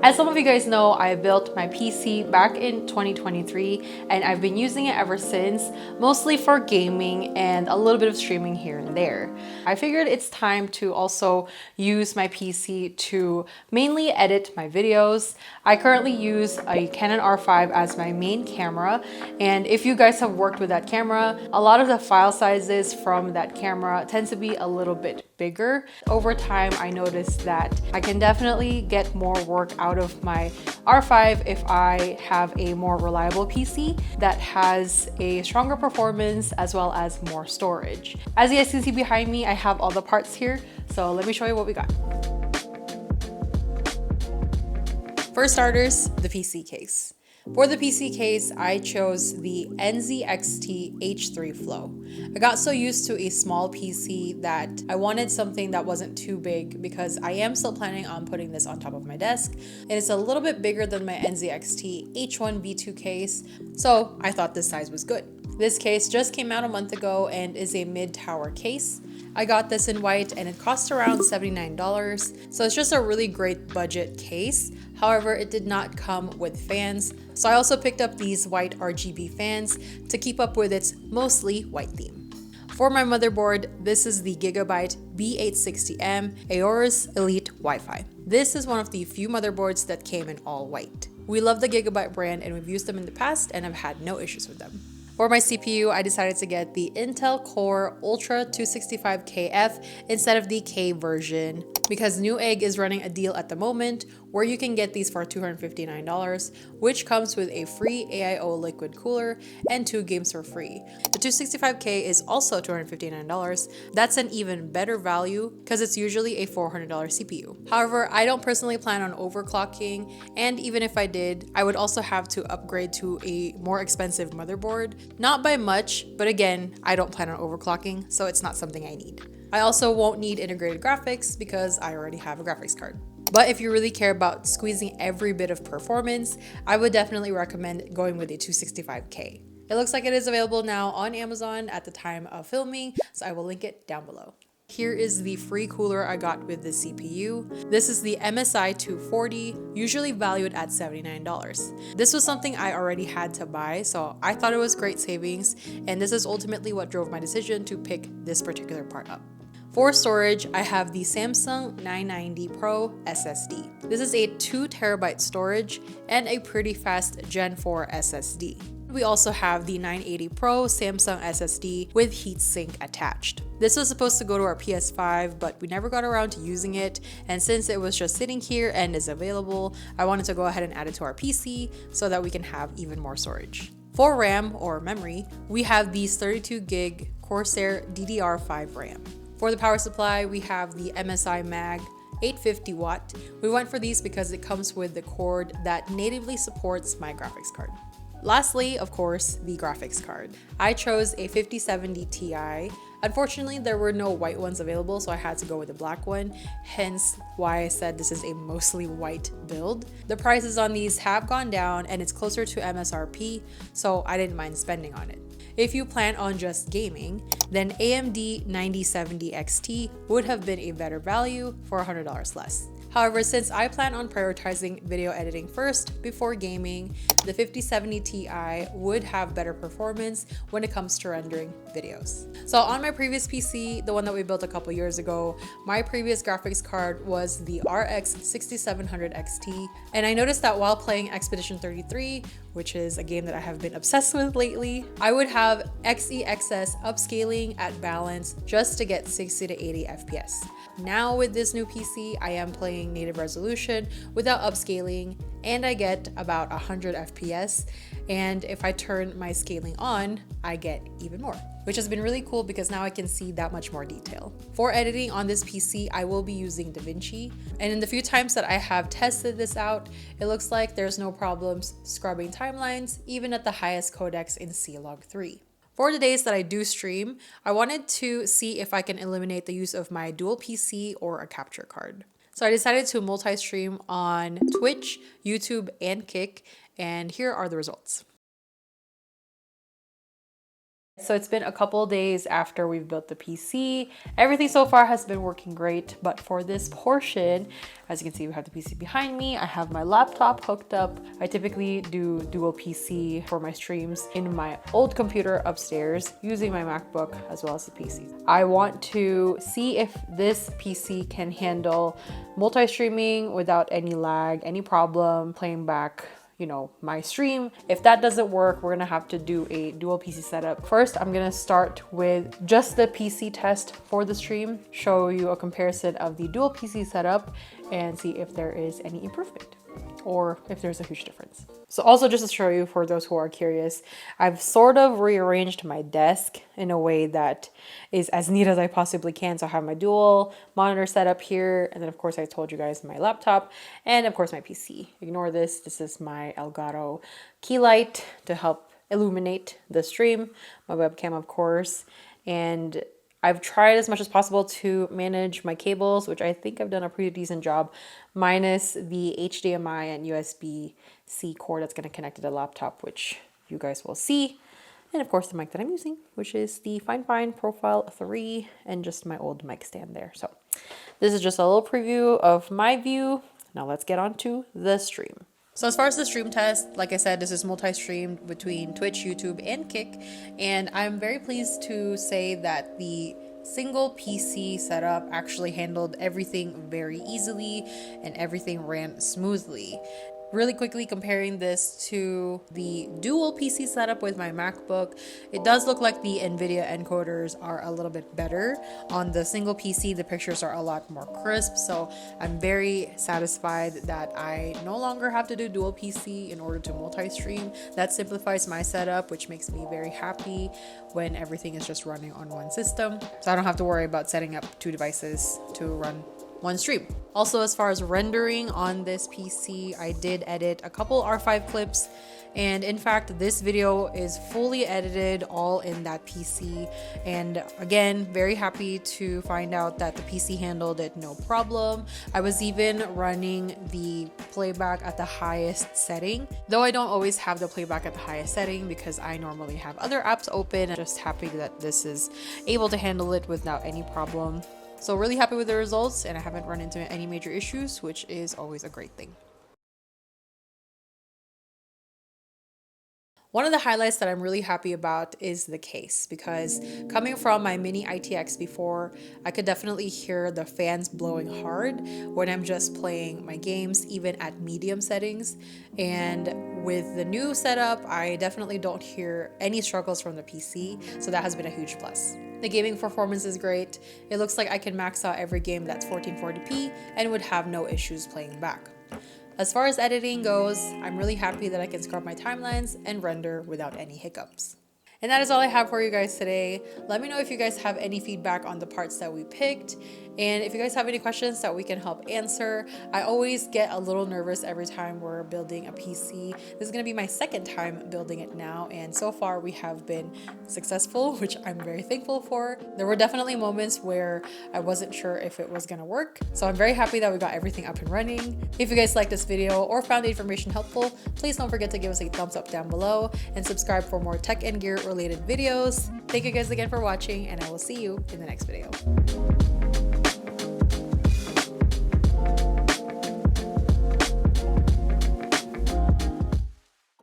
As some of you guys know, I built my PC back in 2023 and I've been using it ever since, mostly for gaming and a little bit of streaming here and there. I figured it's time to also use my PC to mainly edit my videos. I currently use a Canon R5 as my main camera, and if you guys have worked with that camera, a lot of the file sizes from that camera tend to be a little bit bigger. Over time, I noticed that I can definitely get more work out of my R5 if I have a more reliable PC that has a stronger performance as well as more storage. As you guys can see behind me, I have all the parts here, so let me show you what we got. For starters, the PC case. For the PC case, I chose the NZXT H3 Flow. I got so used to a small PC that I wanted something that wasn't too big because I am still planning on putting this on top of my desk, and it's a little bit bigger than my NZXT H1 V2 case, so I thought this size was good. This case just came out a month ago and is a mid-tower case. I got this in white and it cost around $79, so it's just a really great budget case. However, it did not come with fans, so I also picked up these white RGB fans to keep up with its mostly white theme. For my motherboard, this is the Gigabyte B860M AORUS Elite Wi-Fi. This is one of the few motherboards that came in all white. We love the Gigabyte brand and we've used them in the past and have had no issues with them. For my CPU, I decided to get the Intel Core Ultra 265KF instead of the K version because Newegg is running a deal at the moment where you can get these for $259, which comes with a free AIO liquid cooler and 2 games for free. The 265K is also $259. That's an even better value because it's usually a $400 CPU. However, I don't personally plan on overclocking, and even if I did, I would also have to upgrade to a more expensive motherboard. Not by much, but again, I don't plan on overclocking, so it's not something I need. I also won't need integrated graphics because I already have a graphics card. But if you really care about squeezing every bit of performance, I would definitely recommend going with a 265K. It looks like it is available now on Amazon at the time of filming, so I will link it down below. Here is the free cooler I got with the CPU. This is the MSI 240, usually valued at $79. This was something I already had to buy, so I thought it was great savings, and this is ultimately what drove my decision to pick this particular part up. For storage, I have the Samsung 990 Pro SSD. This is a 2TB storage and a pretty fast Gen 4 SSD. We also have the 980 Pro Samsung SSD with heatsink attached. This was supposed to go to our PS5, but we never got around to using it, and since it was just sitting here and is available, I wanted to go ahead and add it to our PC so that we can have even more storage. For RAM or memory, we have these 32GB Corsair DDR5 RAM. For the power supply, we have the MSI Mag 850 watt. We went for these because it comes with the cord that natively supports my graphics card. Lastly, of course, the graphics card. I chose a 5070 Ti. Unfortunately, there were no white ones available, so I had to go with a black one, hence why I said this is a mostly white build. The prices on these have gone down and it's closer to MSRP, so I didn't mind spending on it. If you plan on just gaming, then AMD 9070 XT would have been a better value for $100 less. However, since I plan on prioritizing video editing first before gaming, the 5070 Ti would have better performance when it comes to rendering videos. So on my previous PC, the one that we built a couple years ago, my previous graphics card was the RX 6700 XT, and I noticed that while playing Expedition 33, which is a game that I have been obsessed with lately, I would have XEXS upscaling at balance just to get 60 to 80 FPS. Now with this new PC, I am playing native resolution without upscaling, and I get about 100 FPS, and if I turn my scaling on, I get even more, which has been really cool because now I can see that much more detail. For editing on this PC, I will be using DaVinci, and in the few times that I have tested this out, it looks like there's no problems scrubbing timelines, even at the highest codecs in C-Log 3. For the days that I do stream, I wanted to see if I can eliminate the use of my dual PC or a capture card. So I decided to multi-stream on Twitch, YouTube, and Kick, and here are the results. So it's been a couple days after we've built the PC. Everything so far has been working great, but for this portion, as you can see, we have the PC behind me. I have my laptop hooked up. I typically do dual PC for my streams in my old computer upstairs using my MacBook as well as the PC. I want to see if this PC can handle multi-streaming without any lag, any problem playing back my stream. If that doesn't work, we're gonna have to do a dual PC setup. First, I'm gonna start with just the PC test for the stream, show you a comparison of the dual PC setup and see if there is any improvement or if there's a huge difference. So also just to show you, for those who are curious, I've sort of rearranged my desk in a way that is as neat as I possibly can. So I have my dual monitor set up here. And then of course I told you guys my laptop and of course my PC. Ignore this. This is my Elgato key light to help illuminate the stream. My webcam, of course. And I've tried as much as possible to manage my cables, which I think I've done a pretty decent job, minus the HDMI and USB-C cord that's going to connect to the laptop, which you guys will see. And of course the mic that I'm using, which is the Fine Profile 3 and just my old mic stand there. So this is just a little preview of my view. Now let's get on to the stream. So as far as the stream test, like I said, this is multi-streamed between Twitch, YouTube, and Kick. And I'm very pleased to say that the single PC setup actually handled everything very easily and everything ran smoothly. Really quickly comparing this to the dual PC setup with my MacBook, it does look like the NVIDIA encoders are a little bit better. On the single PC, the pictures are a lot more crisp, so I'm very satisfied that I no longer have to do dual PC in order to multi-stream. That simplifies my setup, which makes me very happy when everything is just running on one system. So I don't have to worry about setting up two devices to run one stream. Also, as far as rendering on this PC, I did edit a couple R5 clips, and in fact this video is fully edited all in that PC. And again, very happy to find out that the PC handled it no problem. I was even running the playback at the highest setting, though I don't always have the playback at the highest setting because I normally have other apps open. I'm just happy that this is able to handle it without any problem. So really happy with the results, and I haven't run into any major issues, which is always a great thing. One of the highlights that I'm really happy about is the case, because coming from my mini ITX before, I could definitely hear the fans blowing hard when I'm just playing my games, even at medium settings. And with the new setup, I definitely don't hear any struggles from the PC, so that has been a huge plus. The gaming performance is great. It looks like I can max out every game that's 1440p and would have no issues playing back. As far as editing goes, I'm really happy that I can scrub my timelines and render without any hiccups. And that is all I have for you guys today. Let me know if you guys have any feedback on the parts that we picked. And if you guys have any questions that we can help answer. I always get a little nervous every time we're building a PC. This is going to be my second time building it now. And so far we have been successful, which I'm very thankful for. There were definitely moments where I wasn't sure if it was going to work. So I'm very happy that we got everything up and running. If you guys liked this video or found the information helpful, please don't forget to give us a thumbs up down below and subscribe for more tech and gear related videos. Thank you guys again for watching, and I will see you in the next video.